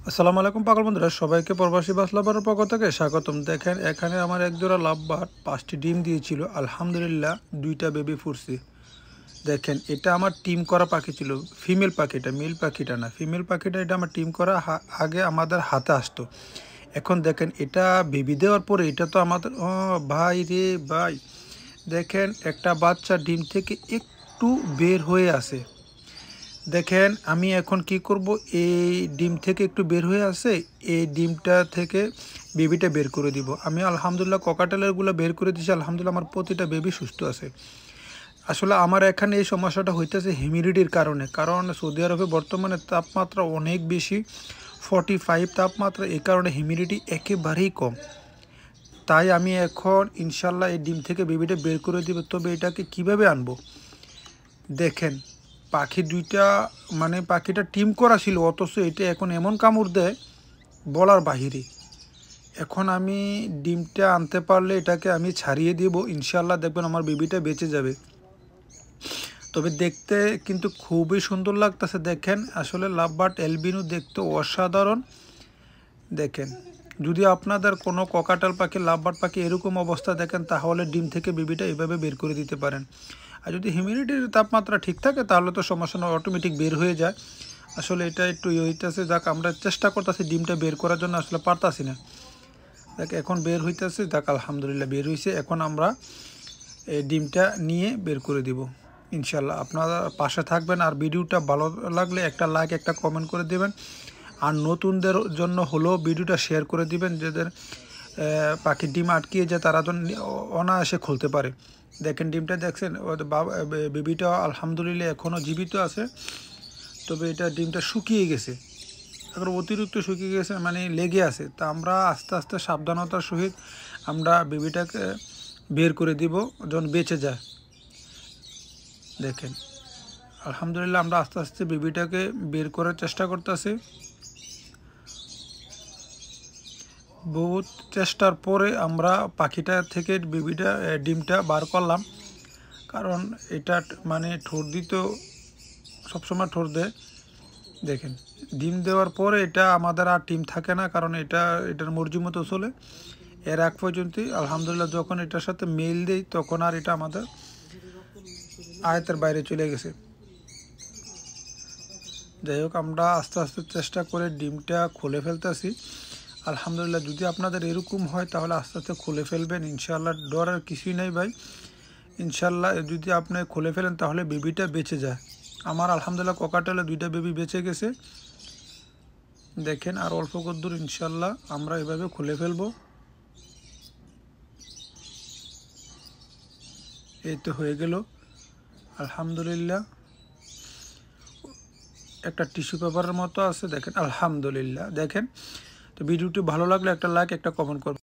আসসালামু আলাইকুম পাগল বন্ধুরা, সবাইকে প্রবাসী বাস লাভারের পক্ষ থেকে স্বাগতম। দেখেন এখানে আমার এক জোড়া লাভবার্ড 5টি ডিম দিয়েছিল, আলহামদুলিল্লাহ 2টা বেবি ফুটছে। দেখেন এটা আমার টিম করা পাখি ছিল, ফিমেল পাখিটা, মেল পাখিটা না, ফিমেল পাখিটা। এটা আমার টিম করা আগে আমাদের হাতে আসতো। এখন দেখেন এটা বেবি দেওয়ার পরে এটা তো আমাদের ভাই রে ভাই, দেখেন একটা বাচ্চা ডিম থেকে একটু বের হয়ে আসে। দেখেন আমি এখন কি করব, এই ডিম থেকে একটু বের হয়ে আসে, এই ডিমটা থেকে বেবিটা বের করে দিব আমি। আলহামদুলিল্লাহ ককাটেলেরগুলো বের করে দিয়েছি, আলহামদুলিল্লাহ আমার প্রতিটা বেবি সুস্থ আছে। আসলে আমার এখানে এই সমস্যাটা হইতেছে হিউমিডিটির কারণে, কারণ সৌদি আরবে বর্তমানে তাপমাত্রা অনেক বেশি, 45 তাপমাত্রা। এই কারণে হিউমিডিটি একেবারেই কম। তাই আমি এখন ইনশাল্লাহ এই ডিম থেকে বেবিটা বের করে দিব। তবে এটাকে কিভাবে আনবো, দেখেন পাখি দুইটা, মানে পাখিটা টিম করা ছিল, অথচ এটা এখন এমন কামড় দেয় বলার বাহিরে। এখন আমি ডিমটা আনতে পারলে এটাকে আমি ছাড়িয়ে দিব, ইনশাল্লাহ দেখবেন আমার বেবিটা বেঁচে যাবে। তবে দেখতে কিন্তু খুবই সুন্দর লাগতেছে। দেখেন আসলে লাভবার্ড অ্যালবিনো দেখতে অসাধারণ। দেখেন যদি আপনাদের কোনো ককাটাল পাখি, লাভবার্ড পাখি এরকম অবস্থা দেখেন, তাহলে ডিম থেকে বেবিটা এভাবে বের করে দিতে পারেন। আর যদি হিউমিডিটির তাপমাত্রা ঠিক থাকে তাহলে তো সমস্যা নয়, অটোমেটিক বের হয়ে যায়। আসলে এটা একটু হইতেছে, যাক আমরা চেষ্টা করতেছি ডিমটা বের করার জন্য, আসলে পারতাছি না। দেখ এখন বের হইতেছে, যাক আলহামদুলিল্লাহ বের হয়েছে। এখন আমরা এই ডিমটা নিয়ে বের করে দিব ইনশাল্লাহ। আপনারা পাশে থাকবেন, আর ভিডিওটা ভালো লাগলে একটা লাইক একটা কমেন্ট করে দেবেন। আর নতুনদের জন্য হলেও ভিডিওটা শেয়ার করে দিবেন, যাদের পাখির ডিম আটকিয়ে যায় তারা তো অনায়াসে খুলতে পারে। দেখেন ডিমটা দেখছেন, বেবিটা আলহামদুলিল্লাহ এখনও জীবিত আছে। তবে এটা ডিমটা শুকিয়ে গেছে, এখন অতিরিক্ত শুকিয়ে গেছে, মানে লেগে আছে। তা আমরা আস্তে আস্তে সাবধানতার সহিত আমরা বেবিটাকে বের করে দিব যখন বেঁচে যায়। দেখেন আলহামদুলিল্লাহ আমরা আস্তে আস্তে বেবিটাকে বের করার চেষ্টা করতেছি। বহুত চেষ্টার পরে আমরা পাখিটা থেকে বেবিটা ডিমটা বার করলাম, কারণ এটা মানে ঠোঁট দিত, সবসময় ঠোঁট দেয়। দেখেন ডিম দেওয়ার পরে এটা আমাদের আর ডিম থাকে না, কারণ এটার মর্জি মতো চলে। এর আগ পর্যন্ত আলহামদুলিল্লাহ যখন এটার সাথে মেল দেই তখন আর এটা আমাদের আয়তের বাইরে চলে গেছে। যাই হোক আমরা আস্তে আস্তে চেষ্টা করে ডিমটা খুলে ফেলতেছি। আলহামদুলিল্লাহ যদি আপনাদের এরকম হয় তাহলে আস্তে আস্তে খুলে ফেলবেন ইনশাল্লাহ, ডরার কিছুই নেই ভাই। ইনশাল্লাহ যদি আপনি খুলে ফেলেন তাহলে বেবিটা বেঁচে যায়। আমার আলহামদুলিল্লাহ ককাটেলে 2টা বেবি বেঁচে গেছে। দেখেন আর অল্প কদ্দূর, ইনশাল্লাহ আমরা এভাবে খুলে ফেলবো। এই তো হয়ে গেল আলহামদুলিল্লাহ। একটা টিস্যু পেপারের মতো আছে, দেখেন আলহামদুলিল্লাহ। দেখেন তো ভিডিওটি ভালো লাগলে একটা লাইক একটা কমেন্ট করবেন।